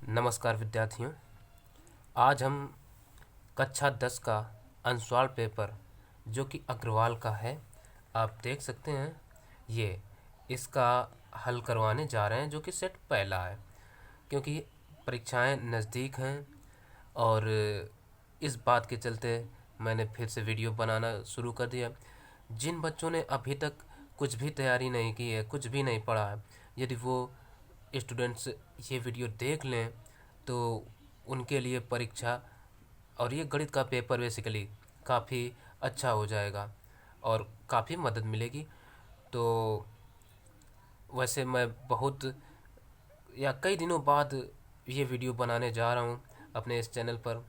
नमस्कार विद्यार्थियों। आज हम कक्षा 10 का अंशवाल पेपर जो कि अग्रवाल का है, आप देख सकते हैं। ये इसका हल करवाने जा रहे हैं जो कि सेट पहला है, क्योंकि परीक्षाएं नज़दीक हैं और इस बात के चलते मैंने फिर से वीडियो बनाना शुरू कर दिया। जिन बच्चों ने अभी तक कुछ भी तैयारी नहीं की है, कुछ भी नहीं पढ़ा है, यदि वो स्टूडेंट्स ये वीडियो देख लें तो उनके लिए परीक्षा और ये गणित का पेपर बेसिकली काफ़ी अच्छा हो जाएगा और काफ़ी मदद मिलेगी। तो वैसे मैं बहुत या कई दिनों बाद ये वीडियो बनाने जा रहा हूँ अपने इस चैनल पर,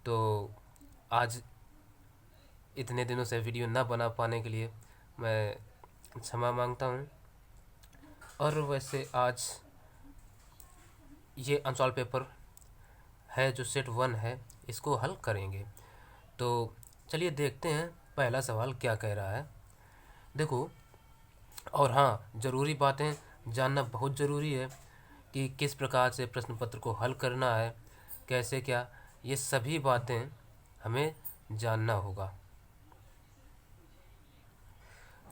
तो आज इतने दिनों से वीडियो ना बना पाने के लिए मैं क्षमा मांगता हूँ। और वैसे आज ये अंशवाल पेपर है जो सेट 1 है, इसको हल करेंगे। तो चलिए देखते हैं पहला सवाल क्या कह रहा है। देखो, और हाँ, ज़रूरी बातें जानना बहुत ज़रूरी है कि किस प्रकार से प्रश्न पत्र को हल करना है, कैसे क्या, ये सभी बातें हमें जानना होगा।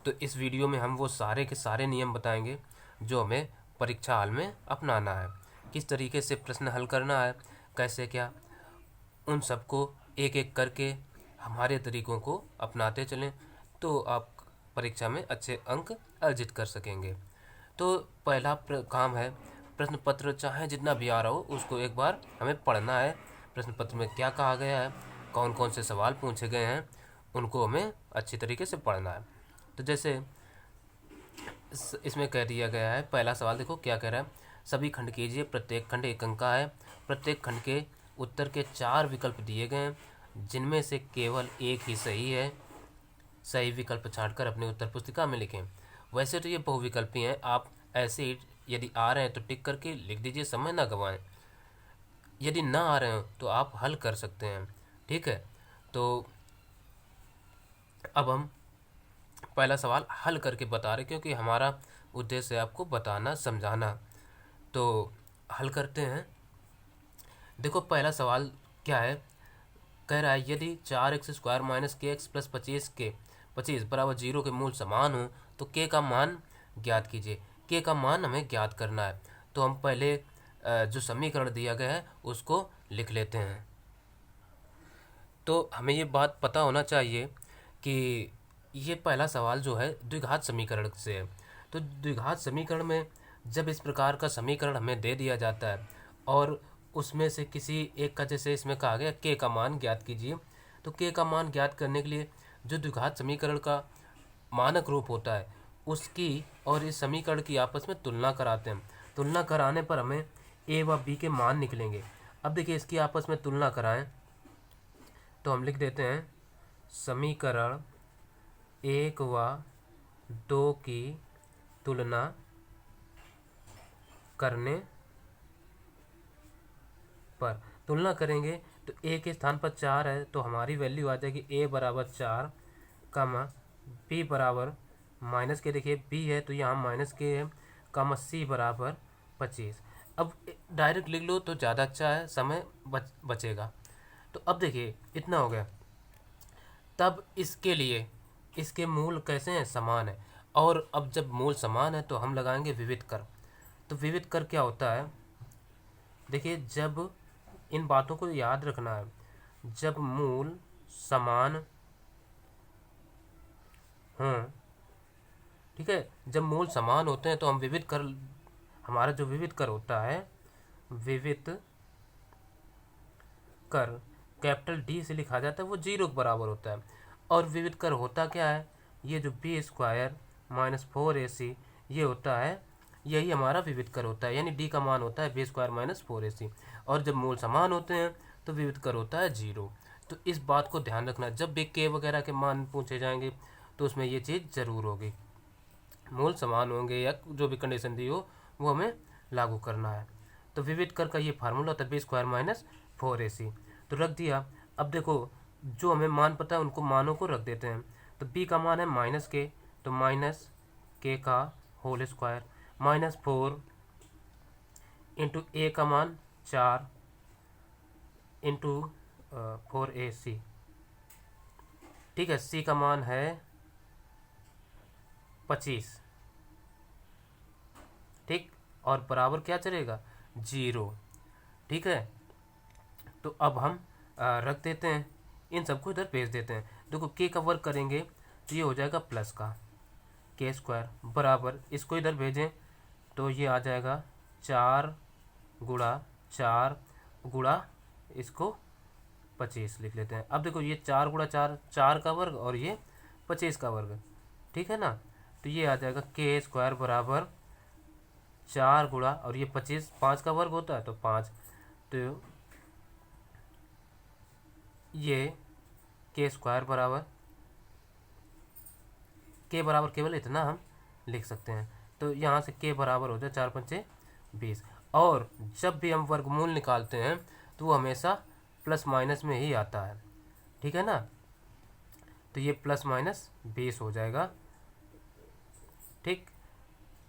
तो इस वीडियो में हम वो सारे के सारे नियम बताएंगे जो हमें परीक्षा हाल में अपनाना है, किस तरीके से प्रश्न हल करना है, कैसे क्या, उन सबको एक एक करके हमारे तरीक़ों को अपनाते चलें तो आप परीक्षा में अच्छे अंक अर्जित कर सकेंगे। तो पहला काम है, प्रश्न पत्र चाहे जितना भी आ रहा हो उसको एक बार हमें पढ़ना है। प्रश्न पत्र में क्या कहा गया है, कौन कौन से सवाल पूछे गए हैं, उनको हमें अच्छी तरीके से पढ़ना है। तो जैसे इसमें कह दिया गया है, पहला सवाल देखो क्या कह रहा है। सभी खंड कीजिए, प्रत्येक खंड एक अंक का है। प्रत्येक खंड के उत्तर के 4 विकल्प दिए गए हैं, जिनमें से केवल एक ही सही है। सही विकल्प छांटकर अपनी उत्तर पुस्तिका में लिखें। वैसे तो ये बहुविकल्पी हैं, आप ऐसे ही यदि आ रहे हैं तो टिक करके लिख दीजिए, समय ना गंवाएं। यदि ना आ रहे हो तो आप हल कर सकते हैं, ठीक है। तो अब हम पहला सवाल हल करके बता रहे, क्योंकि हमारा उद्देश्य है आपको बताना, समझाना। तो हल करते हैं। देखो पहला सवाल क्या है, कह रहा है यदि 4x² माइनस के एक्स प्लस 25 बराबर 0 के मूल समान हो तो के का मान ज्ञात कीजिए। के का मान हमें ज्ञात करना है, तो हम पहले जो समीकरण दिया गया है उसको लिख लेते हैं। तो हमें ये बात पता होना चाहिए कि ये पहला सवाल जो है द्विघात समीकरण से है। तो द्विघात समीकरण में जब इस प्रकार का समीकरण हमें दे दिया जाता है और उसमें से किसी एक का, जैसे इसमें कहा गया के का मान ज्ञात कीजिए, तो के का मान ज्ञात करने के लिए जो द्विघात समीकरण का मानक रूप होता है उसकी और इस समीकरण की आपस में तुलना कराते हैं। तुलना कराने पर हमें ए व बी के मान निकलेंगे। अब देखिए इसकी आपस में तुलना कराएं तो हम लिख देते हैं समीकरण 1 व 2 की तुलना करने पर, तुलना करेंगे तो ए के स्थान पर 4 है तो हमारी वैल्यू आ जाएगी ए बराबर 4, कमा बी बराबर माइनस के, देखिए बी है तो यहाँ माइनस के है, कमा सी बराबर 25। अब डायरेक्ट लिख लो तो ज़्यादा अच्छा है, समय बचेगा। तो अब देखिए इतना हो गया। तब इसके लिए इसके मूल कैसे हैं, समान है। और अब जब मूल समान है तो हम लगाएंगे विविध कर। तो विविध कर क्या होता है, देखिए जब इन बातों को याद रखना है, जब मूल समान हों, ठीक है, जब मूल समान होते हैं तो हम विविध कर, हमारा जो विविध कर होता है, विविध कर कैपिटल डी से लिखा जाता है, वो 0 के बराबर होता है। और विविध कर होता क्या है, ये जो b² माइनस 4ac ये होता है, यही हमारा विविध कर होता है, यानी डी का मान होता है b² माइनस 4ac। और जब मूल समान होते हैं तो विविध कर होता है 0। तो इस बात को ध्यान रखना, जब भी के वगैरह के मान पूछे जाएंगे तो उसमें ये चीज़ ज़रूर होगी, मूल समान होंगे या जो भी कंडीशन दी हो वो हमें लागू करना है। तो विविध कर का ये फार्मूला होता है b² माइनस 4ac। तो रख दिया। अब देखो जो हमें मान पता है उनको मानों को रख देते हैं। तो b का मान है माइनस के, तो माइनस के का होल स्क्वायर, माइनस 4 इंटू ए का मान 4 इंटू 4AC। ठीक है, C का मान है 25। ठीक, और बराबर क्या चलेगा 0। ठीक है, तो अब हम रख देते हैं, इन सबको इधर भेज देते हैं। देखो के का वर्ग करेंगे तो ये हो जाएगा प्लस का के स्क्वायर बराबर, इसको इधर भेजें तो ये आ जाएगा 4 गुणा 4 गुणा इसको 25 लिख लेते हैं। अब देखो ये 4 गुणा 4 4 का वर्ग और ये 25 का वर्ग, ठीक है ना। तो ये आ जाएगा के स्क्वायर बराबर 4 गुणा और ये 25 5 का वर्ग होता है तो 5, तो ये के स्क्वायर बराबर, के बराबर केवल इतना हम लिख सकते हैं। तो यहाँ से के बराबर हो जाए 4 पंचे 20। और जब भी हम वर्गमूल निकालते हैं तो वो हमेशा प्लस माइनस में ही आता है, ठीक है ना। तो ये प्लस माइनस 20 हो जाएगा। ठीक,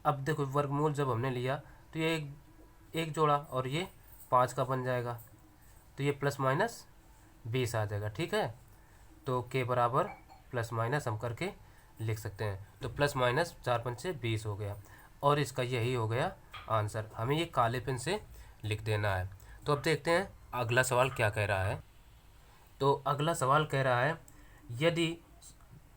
अब देखो वर्गमूल जब हमने लिया तो ये एक जोड़ा और ये 5 का बन जाएगा, तो ये प्लस माइनस 20 आ जाएगा। ठीक है, तो के बराबर प्लस माइनस हम करके लिख सकते हैं। तो प्लस माइनस 4 पंचे 20 हो गया और इसका यही हो गया आंसर। हमें ये काले पेन से लिख देना है। तो अब देखते हैं अगला सवाल क्या कह रहा है। तो अगला सवाल कह रहा है यदि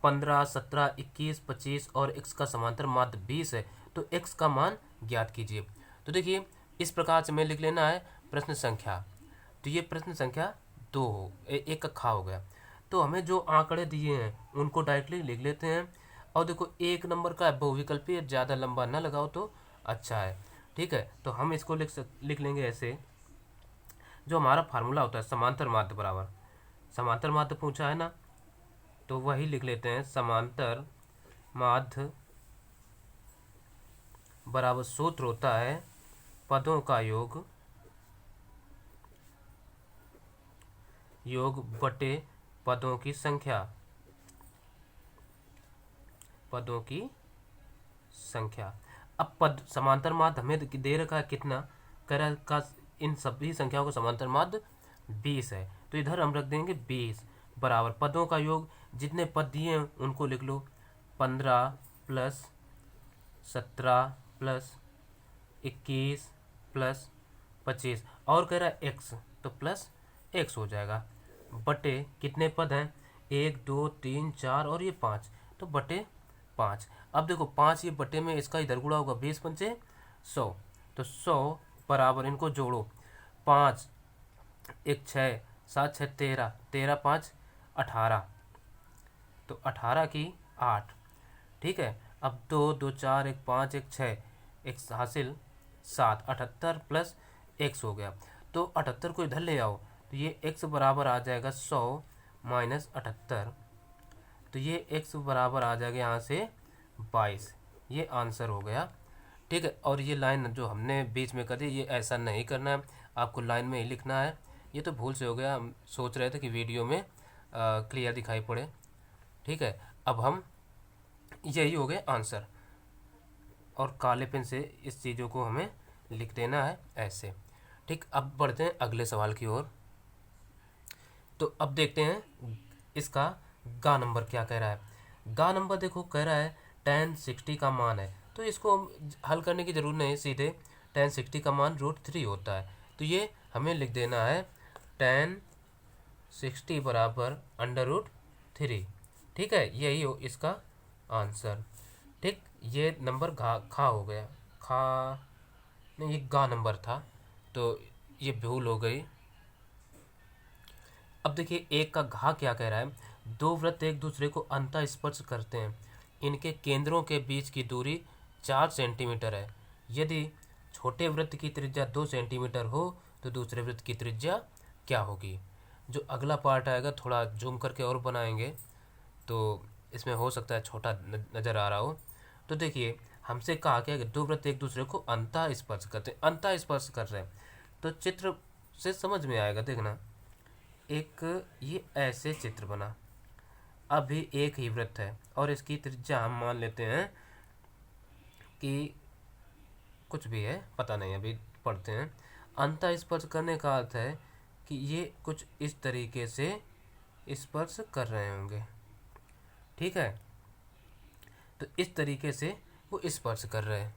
15, 17, 21, 25 और x का समांतर माध्य 20 है तो x का मान ज्ञात कीजिए। तो देखिए इस प्रकार से हमें लिख लेना है प्रश्न संख्या। तो ये प्रश्न संख्या 2 हो, एक का खा हो गया। तो हमें जो आंकड़े दिए हैं उनको डायरेक्टली लिख लेते हैं। और देखो एक नंबर का बहुविकल्पी, ज़्यादा लंबा ना लगाओ तो अच्छा है। ठीक है, तो हम इसको लिख लेंगे ऐसे। जो हमारा फार्मूला होता है समांतर माध्य बराबर, समांतर माध्य पूछा है ना, तो वही लिख लेते हैं। समांतर माध्य बराबर सूत्र होता है पदों का योग बटे पदों की संख्या, पदों की संख्या। अब पद समांतर माध्य हमें दे रखा है कितना, कह रहा का इन सभी संख्याओं का समांतर माध्य 20 है, तो इधर हम रख देंगे 20 बराबर पदों का योग। जितने पद दिए हैं उनको लिख लो, 15 प्लस 17 प्लस 21 प्लस 25, और कह रहा है x, तो प्लस x हो जाएगा बटे कितने पद हैं 1 2 3 4 और ये 5, तो बटे 5। अब देखो 5 ये बटे में इसका इधर गुणा होगा, 20 पंचे 100, तो 100 बराबर इनको जोड़ो, 5 1 6 7 6 13, 13 5 18, तो 18 की 8। ठीक है, अब 2 2 4 1 5 1 6, एक हासिल 7, 78 प्लस x हो गया। तो 78 को इधर ले आओ तो ये x बराबर आ जाएगा 100 माइनस 78, तो ये x बराबर आ जाएगा यहाँ से 22। ये आंसर हो गया। ठीक है, और ये लाइन जो हमने बीच में कर दी ये ऐसा नहीं करना है, आपको लाइन में ही लिखना है। ये तो भूल से हो गया, हम सोच रहे थे कि वीडियो में क्लियर दिखाई पड़े। ठीक है, अब हम यही हो गए आंसर, और काले पेन से इस चीज़ों को हमें लिख देना है ऐसे। ठीक, अब बढ़ते हैं अगले सवाल की ओर। तो अब देखते हैं इसका गा नंबर क्या कह रहा है। गा नंबर देखो कह रहा है tan 60 का मान है, तो इसको हल करने की ज़रूरत नहीं, सीधे tan 60 का मान √3 होता है। तो ये हमें लिख देना है tan 60 बराबर √3। ठीक है, यही हो इसका आंसर। ठीक, ये नंबर खा हो गया, खा नहीं ये गा नंबर था, तो ये भूल हो गई। अब देखिए एक का घा क्या कह रहा है, दो वृत्त एक दूसरे को अंतः स्पर्श करते हैं, इनके केंद्रों के बीच की दूरी 4 सेंटीमीटर है। यदि छोटे वृत्त की त्रिज्या 2 सेंटीमीटर हो तो दूसरे वृत्त की त्रिज्या क्या होगी। जो अगला पार्ट आएगा थोड़ा जूम करके और बनाएंगे तो इसमें हो सकता है छोटा नज़र आ रहा हो। तो देखिए हमसे कहा क्या कि दो वृत्त एक दूसरे को अंतः स्पर्श करते हैं, अंतः स्पर्श कर रहे हैं, तो चित्र से समझ में आएगा। देखना एक ये ऐसे चित्र बना, अभी एक ही वृत्त है और इसकी त्रिज्या हम मान लेते हैं कि कुछ भी है, पता नहीं, अभी पढ़ते हैं। अंतः स्पर्श करने का अर्थ है कि ये कुछ इस तरीके से स्पर्श कर रहे होंगे, ठीक है। तो इस तरीके से वो स्पर्श कर रहे हैं,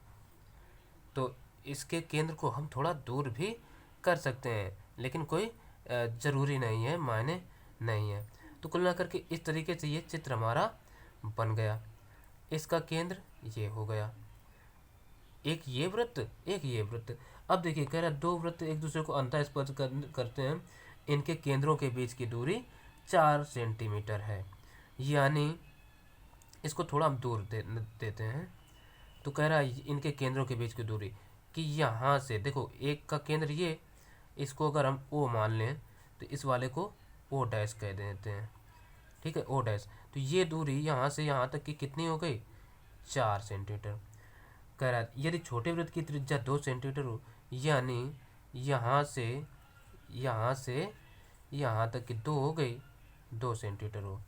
तो इसके केंद्र को हम थोड़ा दूर भी कर सकते हैं, लेकिन कोई ज़रूरी नहीं है, मायने नहीं है। तो कुल मिलाकर के इस तरीके से ये चित्र हमारा बन गया। इसका केंद्र ये हो गया, एक ये वृत्त, एक ये वृत्त। अब देखिए कह रहा है दो वृत्त एक दूसरे को अंतः स्पर्श करते हैं, इनके केंद्रों के बीच की दूरी 4 सेंटीमीटर है, यानी इसको थोड़ा हम दूर देते हैं। तो कह रहा है इनके केंद्रों के बीच की दूरी कि यहाँ से देखो एक का केंद्र ये, इसको अगर हम ओ मान लें तो इस वाले को ओ डैश कह देते हैं, ठीक है, ओ डैश। तो ये दूरी यहाँ से यहाँ तक की कितनी हो गई, 4 सेंटीमीटर। कह रहा है यदि छोटे वृत्त की त्रिज्या 2 सेंटीमीटर हो, यानी यहाँ से यहाँ तक की 2 हो गई, 2 सेंटीमीटर हो,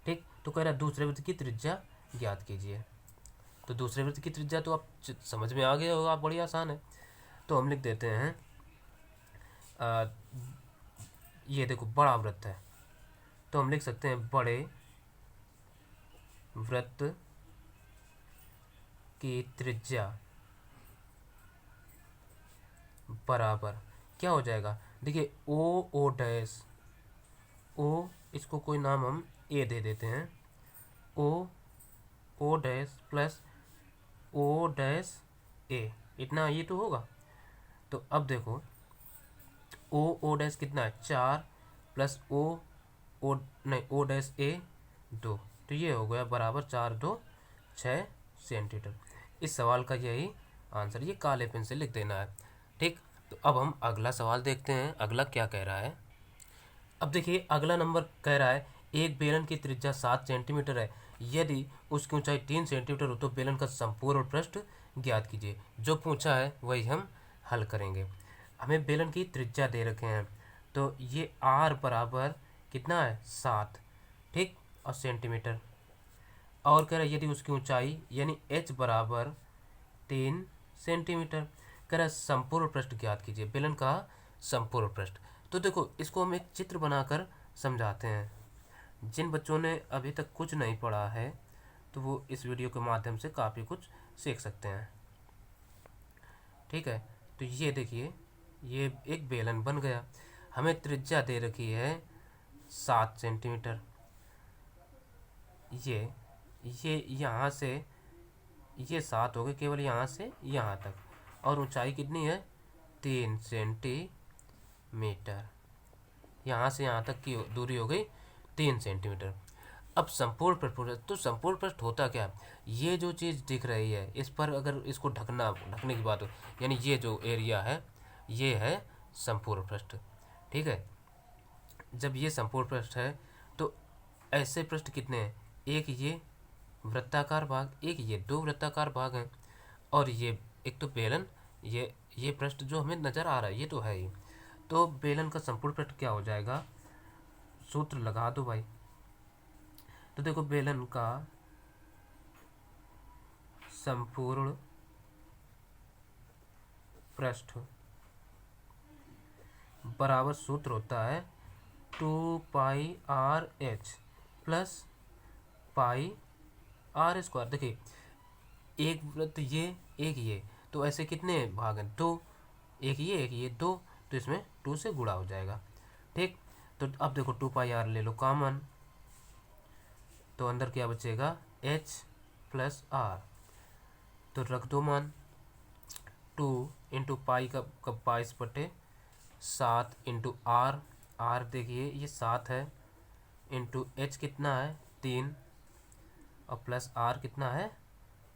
ठीक। तो कह रहा है दूसरे वृत्त की त्रिज्या ज्ञात कीजिए। तो दूसरे वृत्त की त्रिज्या तो आप समझ में आ गया होगा, बड़ी आसान है। तो हम लिख देते हैं ये देखो बड़ा वृत्त है, तो हम लिख सकते हैं बड़े वृत्त की त्रिज्या बराबर क्या हो जाएगा, देखिए ओ डैश, ओ इसको कोई नाम हम ए दे देते हैं, O dash plus O dash A, इतना ये तो होगा। तो अब देखो ओ डैश कितना है, 4 प्लस ओ डैश ए 2, तो ये हो गया बराबर 4 2 6 सेंटीमीटर। इस सवाल का यही आंसर, ये काले पेन से लिख देना है, ठीक। तो अब हम अगला सवाल देखते हैं, अगला क्या कह रहा है। अब देखिए अगला नंबर कह रहा है एक बेलन की त्रिज्या 7 सेंटीमीटर है, यदि उसकी ऊंचाई 3 सेंटीमीटर हो तो बेलन का संपूर्ण पृष्ठ ज्ञात कीजिए। जो पूछा है वही हम हल करेंगे। हमें बेलन की त्रिज्या दे रखे हैं, तो ये आर बराबर कितना है 7, ठीक, और सेंटीमीटर। और कह रहा है यदि उसकी ऊंचाई यानी एच बराबर 3 सेंटीमीटर। कह रहा है संपूर्ण पृष्ठ ज्ञात कीजिए, बेलन का संपूर्ण पृष्ठ। तो देखो इसको हम एक चित्र बनाकर समझाते हैं। जिन बच्चों ने अभी तक कुछ नहीं पढ़ा है तो वो इस वीडियो के माध्यम से काफ़ी कुछ सीख सकते हैं, ठीक है। तो ये देखिए ये एक बेलन बन गया, हमें त्रिज्या दे रखी है 7 सेंटीमीटर। ये यहाँ से ये 7 हो गए केवल यहाँ से यहाँ तक, और ऊंचाई कितनी है 3 सेंटीमीटर। यहाँ से यहाँ तक की दूरी हो गई 3 सेंटीमीटर। अब संपूर्ण पृष्ठ, तो संपूर्ण पृष्ठ होता क्या, ये जो चीज़ दिख रही है इस पर अगर इसको ढकने की बात हो, यानी ये जो एरिया है ये है संपूर्ण पृष्ठ, ठीक है। जब ये संपूर्ण पृष्ठ है तो ऐसे पृष्ठ कितने हैं, एक ये वृत्ताकार भाग, एक ये 2 वृत्ताकार भाग हैं, और ये एक तो बेलन, ये पृष्ठ जो हमें नज़र आ रहा है ये तो है ही। तो बेलन का संपूर्ण पृष्ठ क्या हो जाएगा, सूत्र लगा दो भाई। तो देखो बेलन का संपूर्ण पृष्ठ बराबर सूत्र होता है 2πr/h प्लस πr²। देखिए एक वृत्त ये एक ये, तो ऐसे कितने भाग हैं 2, एक ये 2, तो इसमें 2 से गुणा हो जाएगा, ठीक। तो अब देखो 2πr ले लो कॉमन, तो अंदर क्या बचेगा h प्लस r, तो रख दो मान 2 इंटू पाई का 22/7 इंटू r देखिए ये 7 है, इंटू h कितना है 3, और प्लस r कितना है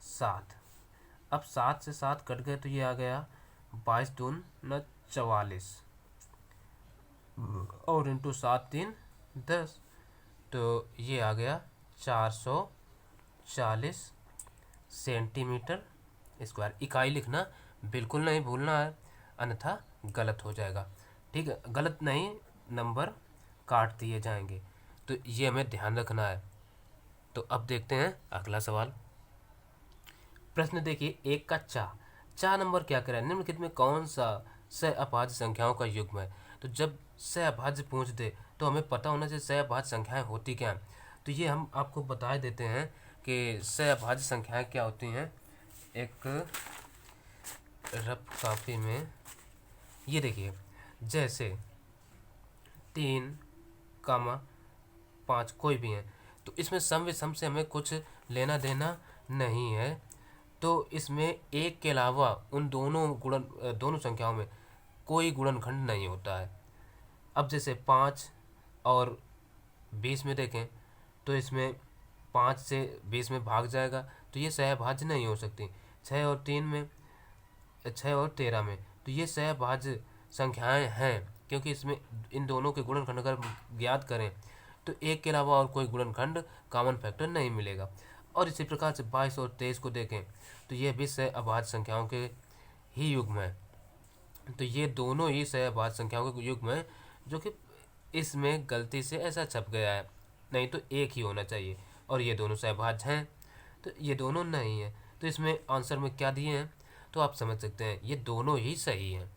7। अब 7 से 7 कट गए तो ये आ गया 22 दून 44, और इंटू 7 3 10, तो ये आ गया 440 सेंटीमीटर स्क्वायर। इकाई लिखना बिल्कुल नहीं भूलना है, अन्यथा गलत हो जाएगा, ठीक है। गलत नहीं, नंबर काट दिए जाएंगे, तो ये हमें ध्यान रखना है। तो अब देखते हैं अगला सवाल। प्रश्न देखिए 1 का चा नंबर क्या करें, निम्नलिखित में कौन सा सहअभाज्य संख्याओं का युग्म है। तो जब सहअभाज्य पूछ दे तो हमें पता होना चाहिए सहअभाज्य संख्याएं होती क्या हैं। तो ये हम आपको बता देते हैं कि सहअभाज्य संख्याएं क्या होती हैं। एक रफ कॉपी में ये देखिए, जैसे 3, 5 कोई भी है, तो इसमें सम विषम से हमें कुछ लेना देना नहीं है। तो इसमें एक के अलावा उन दोनों संख्याओं में कोई गुणनखंड नहीं होता है। अब जैसे 5 और 20 में देखें तो इसमें 5 से 20 में भाग जाएगा, तो ये सहभाज्य नहीं हो सकती। 6 और 13 में तो ये सहभाज्य संख्याएं हैं, क्योंकि इसमें इन दोनों के गुणनखंड अगर ज्ञात करें तो एक के अलावा और कोई गुणनखंड कॉमन फैक्टर नहीं मिलेगा। और इसी प्रकार से 22 और 23 को देखें तो ये भी सहअभाज्य संख्याओं के ही युग्म है। तो ये दोनों ही सहअभाज्य संख्याओं के युग्म है, जो कि इसमें गलती से ऐसा छप गया है, नहीं तो एक ही होना चाहिए। और ये दोनों सहभाज्य हैं, तो ये दोनों नहीं है। तो इसमें आंसर में क्या दिए हैं तो आप समझ सकते हैं ये दोनों ही सही हैं।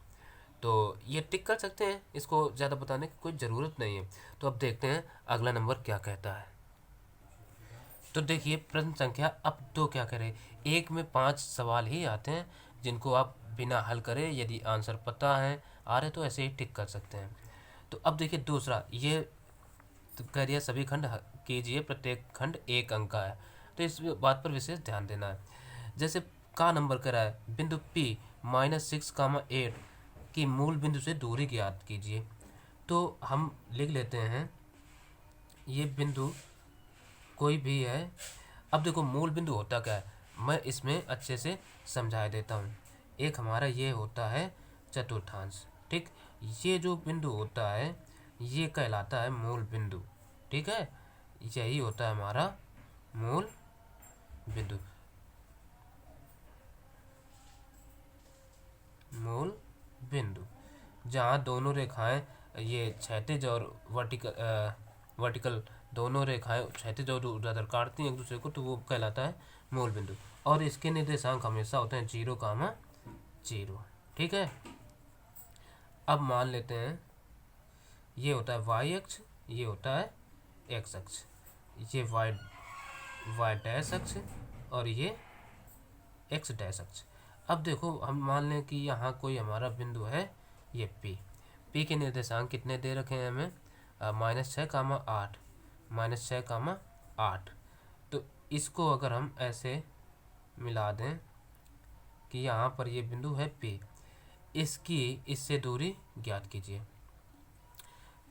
तो ये टिक कर सकते हैं, इसको ज़्यादा बताने की कोई ज़रूरत नहीं है। तो अब देखते हैं अगला नंबर क्या कहता है। तो देखिए प्रश्न संख्या अब 2 क्या करे, एक में 5 सवाल ही आते हैं जिनको आप बिना हल करे यदि आंसर पता है आ रहे तो ऐसे ही टिक कर सकते हैं। तो अब देखिए दूसरा, ये तो कह दिया सभी खंड कीजिए, प्रत्येक खंड 1 अंक का है। तो इस बात पर विशेष ध्यान देना है। जैसे का नंबर करा है बिंदु P -6, 8 की मूल बिंदु से दूरी ज्ञात कीजिए। तो हम लिख लेते हैं ये बिंदु कोई भी है। अब देखो मूल बिंदु होता क्या है, मैं इसमें अच्छे से समझा देता हूँ। एक हमारा ये होता है चतुर्थांश, ठीक। ये जो बिंदु होता है ये कहलाता है मूल बिंदु, ठीक है। यही होता है हमारा मूल बिंदु। मूल बिंदु जहाँ दोनों रेखाएं ये क्षैतिज और वर्टिकल दोनों रेखाएं क्षैतिज और ऊर्ध्वाधर काटती हैं एक दूसरे को, तो वो कहलाता है मूल बिंदु। और इसके निर्देशांक हमेशा होते हैं 0, 0, ठीक है। अब मान लेते हैं ये होता है y अक्ष, ये होता है x अक्ष, ये y डैश अक्ष और ये x डैश अक्ष। अब देखो हम मान लें कि यहाँ कोई हमारा बिंदु है ये P के निर्देशांक कितने दे रखे हैं हमें, -6, 8, तो इसको अगर हम ऐसे मिला दें कि यहाँ पर ये बिंदु है P, इसकी इससे दूरी ज्ञात कीजिए।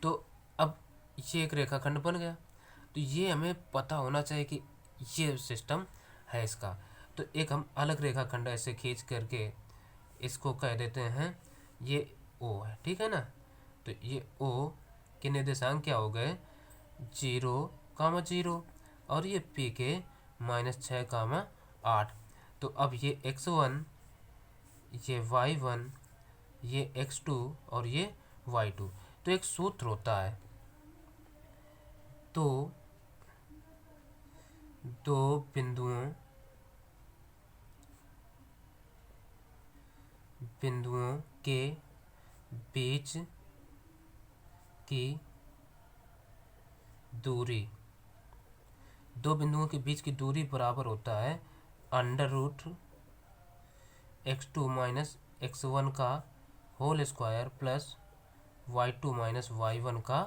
तो अब ये एक रेखाखंड बन गया। तो ये हमें पता होना चाहिए कि ये सिस्टम है इसका। तो एक हम अलग रेखाखंड ऐसे खींच करके इसको कह देते हैं ये O है, ठीक है ना। तो ये O के निर्देशांक क्या हो गए, 0, 0 और ये P के -6, 8। तो अब ये x1, ये y1, ये x2 और ये y2। तो एक सूत्र होता है, तो दो बिंदुओं के बीच की दूरी, दो बिंदुओं के बीच की दूरी बराबर होता है √x2 - x1 का whole square plus y2 - y1 का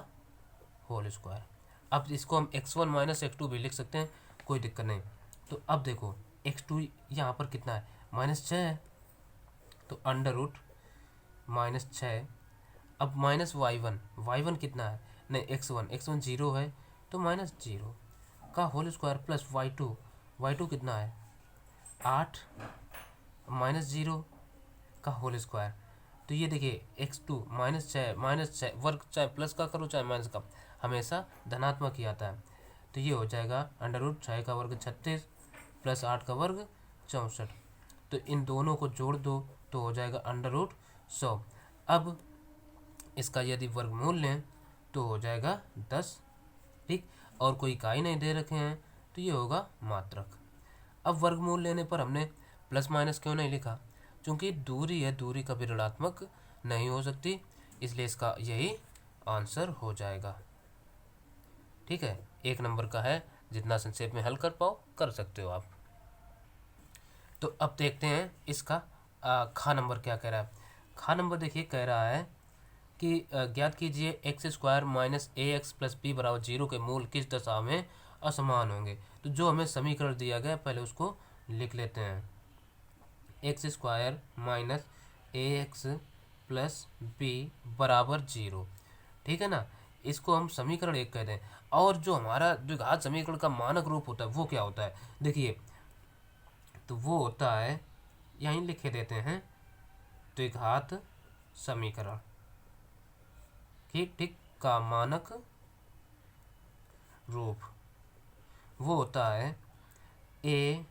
होल स्क्वायर। अब इसको हम x1 - x2 भी लिख सकते हैं, कोई दिक्कत नहीं। तो अब देखो x2 यहाँ पर कितना है, -6 है, तो √-6। अब -y1 कितना है, नहीं x1 0 है, तो -0 का होल स्क्वायर प्लस y2 कितना है 8 -0 का होल स्क्वायर। तो ये देखिए x2 -6 वर्ग, चाहे प्लस का करो चाहे माइनस का, हमेशा धनात्मक ही आता है। तो ये हो जाएगा √6 का वर्ग 36 प्लस 8 का वर्ग 64। तो इन दोनों को जोड़ दो तो हो जाएगा √100। अब इसका यदि वर्गमूल लें तो हो जाएगा 10, ठीक। और कोई इकाई नहीं दे रखे हैं तो ये होगा मात्रक। अब वर्गमूल लेने पर हमने प्लस माइनस क्यों नहीं लिखा, क्योंकि दूरी है, दूरी कभी ऋणात्मक नहीं हो सकती, इसलिए इसका यही आंसर हो जाएगा। ठीक है, 1 नंबर का है, जितना संक्षेप में हल कर पाओ कर सकते हो आप। तो अब देखते हैं इसका खा नंबर क्या कह रहा है। खा नंबर देखिए कह रहा है कि ज्ञात कीजिए एक्स स्क्वायर माइनस ए एक्स प्लस बी बराबर 0 के मूल किस दशा में असमान होंगे। तो जो हमें समीकरण दिया गया पहले उसको लिख लेते हैं। एक्स स्क्वायर माइनस ए एक्स प्लस बी बराबर 0, ठीक है ना। इसको हम समीकरण 1 कहते हैं। और जो हमारा द्विघात समीकरण का मानक रूप होता है वो क्या होता है, देखिए तो वो होता है, यहीं लिखे देते हैं, द्विघात समीकरण ठीक का मानक रूप वो होता है a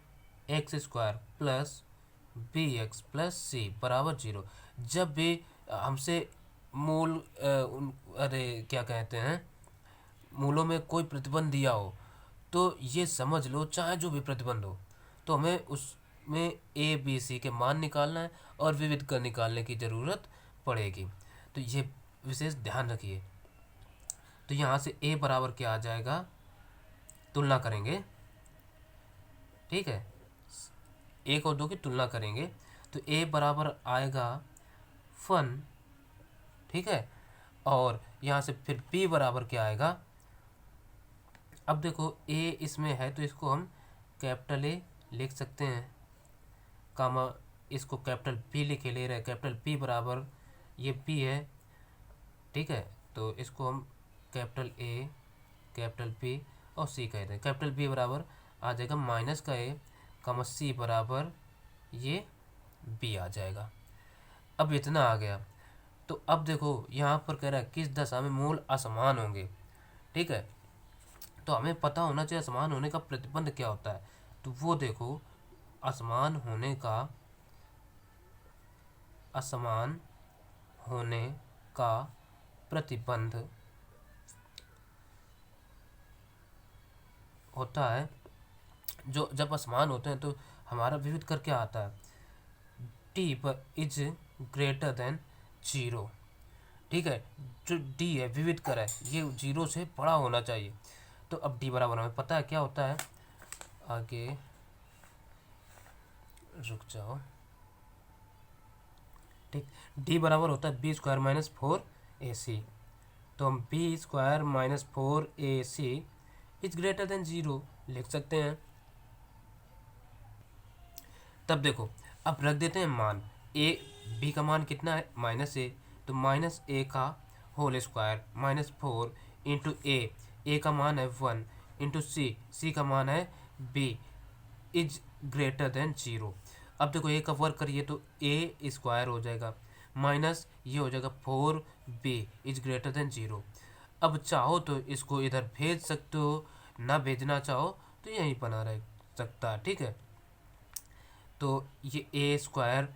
x square plus b x plus c बराबर 0। जब भी हमसे मूल अरे क्या कहते हैं, मूलों में कोई प्रतिबंध दिया हो तो ये समझ लो चाहे जो भी प्रतिबंध हो तो हमें उसमें ए बी सी के मान निकालना है और विविध कर निकालने की ज़रूरत पड़ेगी। तो ये विशेष ध्यान रखिए। तो यहाँ से ए बराबर क्या आ जाएगा, तुलना करेंगे, ठीक है, 1 और 2 की तुलना करेंगे तो ए बराबर आएगा फन, ठीक है। और यहाँ से फिर बी बराबर क्या आएगा, अब देखो ए इसमें है तो इसको हम कैपिटल ए लिख सकते हैं, कामा इसको कैपिटल बी लिखे ले रहे हैं, कैपिटल बी बराबर ये बी है, ठीक है। तो इसको हम कैपिटल ए कैपिटल बी और सी कहते हैं। कैपिटल बी बराबर आ जाएगा माइनस का ए कामा सी बराबर ये बी आ जाएगा। अब इतना आ गया। तो अब देखो यहाँ पर कह रहा है किस दशा में मूल असमान होंगे, ठीक है। तो हमें पता होना चाहिए असमान होने का प्रतिबंध क्या होता है। तो वो देखो असमान होने का प्रतिबंध होता है, जो जब असमान होते हैं तो हमारा विविध कर क्या आता है, टी पर इज ग्रेटर देन 0, ठीक है। जो डी है विविध कर है ये 0 से बड़ा होना चाहिए। तो अब डी बराबर हमें पता है क्या होता है, आगे रुक जाओ, ठीक, डी बराबर होता है बी स्क्वायर माइनस 4ac। तो हम b square minus 4ac is greater than 0 लिख सकते हैं। तब देखो अब रख देते हैं मान, ए बी का मान कितना है माइनस ए, तो माइनस ए का होल स्क्वायर माइनस 4 इंटू ए का मान है 1 इंटू सी का मान है बी इज ग्रेटर देन 0। अब देखो ए का वर्क करिए तो ए स्क्वायर हो जाएगा माइनस ये हो जाएगा 4b इज ग्रेटर देन 0। अब चाहो तो इसको इधर भेज सकते हो, ना भेजना चाहो तो यहीं बना रह सकता है, ठीक है। तो ये ए स्क्वायर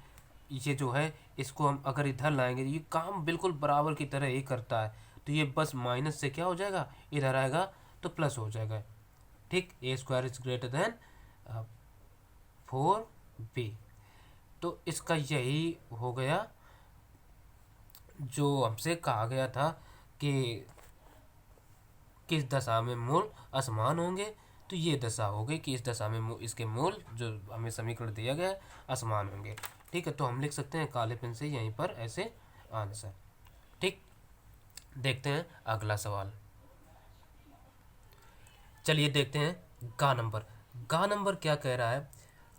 ये जो है इसको हम अगर इधर लाएंगे ये काम बिल्कुल बराबर की तरह ही करता है। तो ये बस माइनस से क्या हो जाएगा, इधर आएगा तो प्लस हो जाएगा, ठीक। A square is greater than 4b। तो इसका यही हो गया जो हमसे कहा गया था कि किस दशा में मूल असमान होंगे। तो ये दशा हो गई कि इस दशा में इसके मूल जो हमें समीकरण दिया गया है असमान होंगे, ठीक है। तो हम लिख सकते हैं काले पेन से यहीं पर ऐसे आंसर, ठीक। देखते हैं अगला सवाल, चलिए देखते हैं गा नंबर क्या कह रहा है,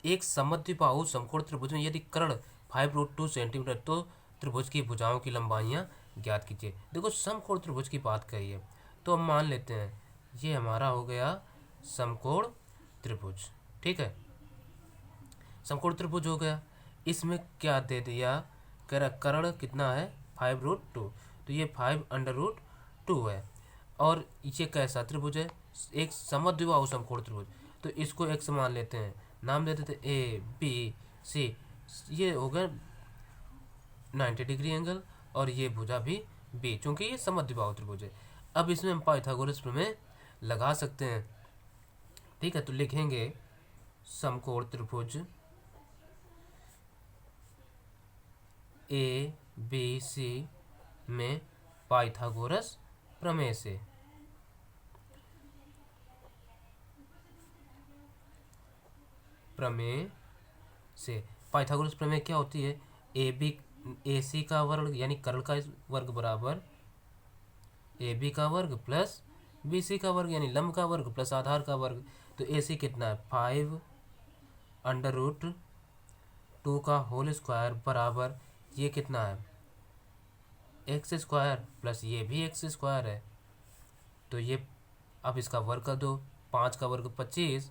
एक समद्विबाहु समकोण त्रिभुज में यदि कर्ण 5√2 सेंटीमीटर तो त्रिभुज की भुजाओं की लंबाइयाँ ज्ञात कीजिए। देखो समकोण त्रिभुज की बात कही है तो हम मान लेते हैं ये हमारा हो गया समकोण त्रिभुज, ठीक है। समकोण त्रिभुज हो गया, इसमें क्या दे दिया, कह रहा कर्ण कितना है 5√2, तो ये 5√2 है। और ये कैसा त्रिभुज है, एक समद्विबाहु समकोण त्रिभुज, तो इसको x मान लेते हैं, नाम दे देते ए बी सी, ये हो गया 90 डिग्री एंगल और ये भुजा भी बी, चूंकि ये समद्विबाहु त्रिभुज है। अब इसमें हम पाइथागोरस प्रमेय लगा सकते हैं, ठीक है। तो लिखेंगे समकोण त्रिभुज ए BC में पाइथागोरस प्रमेय से। पाइथागोरस प्रमेय क्या होती है? AC का वर्ग यानी कर्ल का वर्ग बराबर AB का वर्ग प्लस BC का वर्ग यानी लंब का वर्ग प्लस आधार का वर्ग। तो AC कितना है? 5√2 का होल स्क्वायर बराबर ये कितना है? एक्स स्क्वायर प्लस ये भी एक्स स्क्वायर है। तो ये अब इसका वर्ग कर दो, 5 का वर्ग 25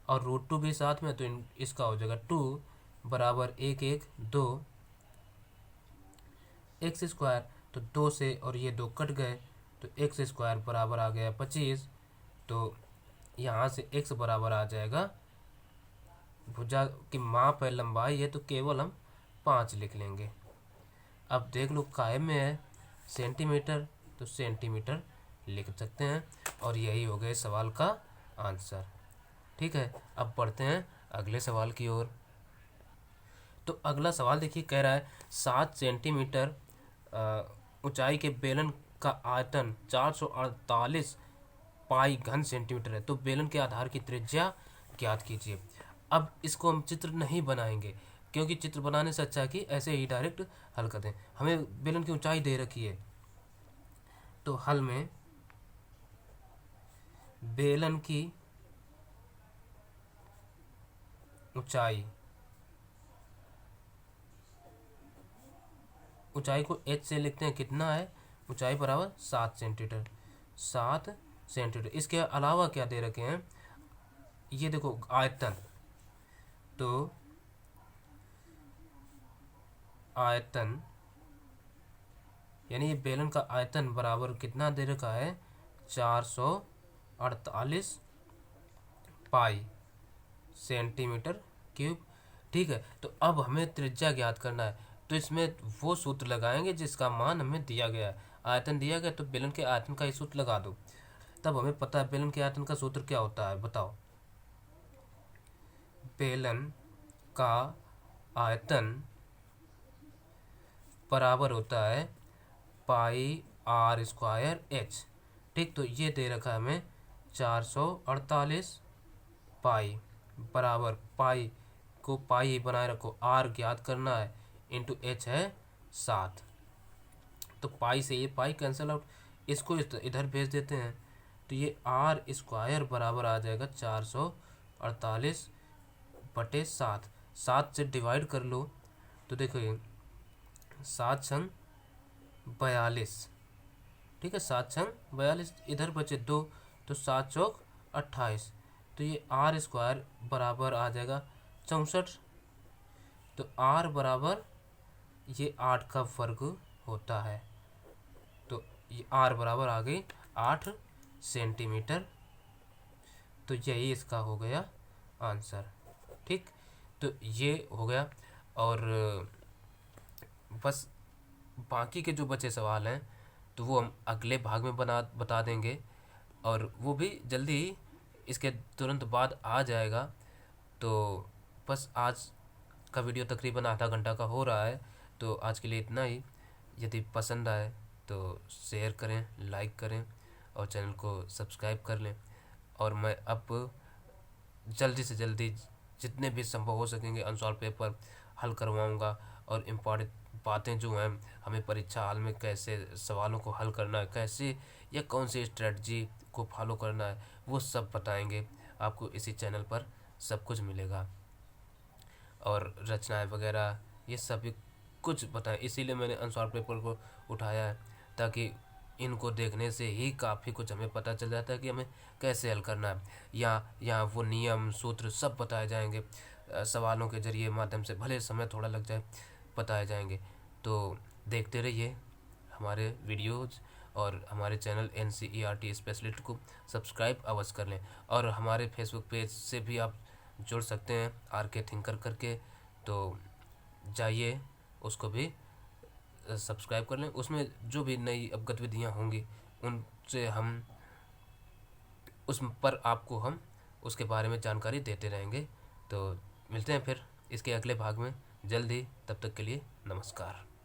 और √2 भी साथ में, तो इसका हो जाएगा 2 बराबर 1 2 एक्स स्क्वायर। तो 2 से और ये 2 कट गए तो एक्स स्क्वायर बराबर आ गया 25। तो यहाँ से x बराबर आ जाएगा, भुजा की माप है, लंबाई है, तो केवल हम 5 लिख लेंगे। अब देख लो कायम में है सेंटीमीटर, तो सेंटीमीटर लिख सकते हैं और यही हो गए सवाल का आंसर। ठीक है, अब बढ़ते हैं अगले सवाल की ओर। तो अगला सवाल देखिए, कह रहा है 7 सेंटीमीटर ऊंचाई के बेलन का आयतन 448 पाई घन सेंटीमीटर है, तो बेलन के आधार की त्रिज्या ज्ञात कीजिए। अब इसको हम चित्र नहीं बनाएंगे, क्योंकि चित्र बनाने से अच्छा है कि ऐसे ही डायरेक्ट हल कर दें। हमें बेलन की ऊंचाई दे रखी है, तो हल में बेलन की ऊंचाई को h से लिखते हैं, कितना है? ऊंचाई बराबर 7 सेंटीमीटर। 7 सेंटीमीटर। इसके अलावा क्या दे रखे हैं? ये देखो आयतन, तो आयतन यानी ये बेलन का आयतन बराबर कितना दे रखा है? 448 पाई सेंटीमीटर क्यूब। ठीक है, तो अब हमें त्रिज्या ज्ञात करना है, तो इसमें वो सूत्र लगाएंगे जिसका मान हमें दिया गया है। आयतन दिया गया तो बेलन के आयतन का ही सूत्र लगा दो, तब हमें पता है बेलन के आयतन का सूत्र क्या होता है, बताओ। बेलन का आयतन बराबर होता है पाई r स्क्वायर h। ठीक, तो ये दे रखा है हमें 448 पाई बराबर पाई को पाई ही बनाए रखो, r ज्ञात करना है, इंटू h है 7। तो पाई से ये पाई कैंसिल आउट, इसको इधर भेज देते हैं, तो ये r स्क्वायर बराबर आ जाएगा 448/7। 7 से डिवाइड कर लो तो देखो ये 7 छंग 42। ठीक है, 7 छंग 42, इधर बचे 2, तो 7 चौक 28। तो ये r स्क्वायर बराबर आ जाएगा 64। तो r बराबर ये 8 का वर्ग होता है, तो ये r बराबर आ गई 8 सेंटीमीटर। तो यही इसका हो गया आंसर। ठीक, तो ये हो गया, और बस बाकी के जो बचे सवाल हैं तो वो हम अगले भाग में बता देंगे, और वो भी जल्दी ही इसके तुरंत बाद आ जाएगा। तो बस आज का वीडियो तकरीबन आधा घंटा का हो रहा है, तो आज के लिए इतना ही। यदि पसंद आए तो शेयर करें, लाइक करें और चैनल को सब्सक्राइब कर लें। और मैं अब जल्दी से जल्दी जितने भी संभव हो सकेंगे अनसॉल्व पेपर हल करवाऊंगा, और इम्पॉर्टेंट बातें जो हैं, हमें परीक्षा हाल में कैसे सवालों को हल करना है, कैसे या कौन सी स्ट्रेटजी को फॉलो करना है, वो सब बताएंगे। आपको इसी चैनल पर सब कुछ मिलेगा, और रचनाएं वगैरह ये सभी कुछ बताएं। इसीलिए मैंने अनसॉल्व पेपर को उठाया है, ताकि इनको देखने से ही काफ़ी कुछ हमें पता चल जाता है कि हमें कैसे हल करना है। यहाँ वो नियम सूत्र सब बताए जाएंगे, सवालों के जरिए माध्यम से, भले समय थोड़ा लग जाए, बताए जाएंगे। तो देखते रहिए हमारे वीडियोज़, और हमारे चैनल NCERT स्पेशलिस्ट को सब्सक्राइब अवश्य कर लें। और हमारे फेसबुक पेज से भी आप जुड़ सकते हैं, RK थिंकर करके, तो जाइए उसको भी सब्सक्राइब कर लें। उसमें जो भी नई अब गतिविधियाँ होंगी उनसे हम उस पर आपको हम उसके बारे में जानकारी देते रहेंगे। तो मिलते हैं फिर इसके अगले भाग में जल्द ही, तब तक के लिए नमस्कार।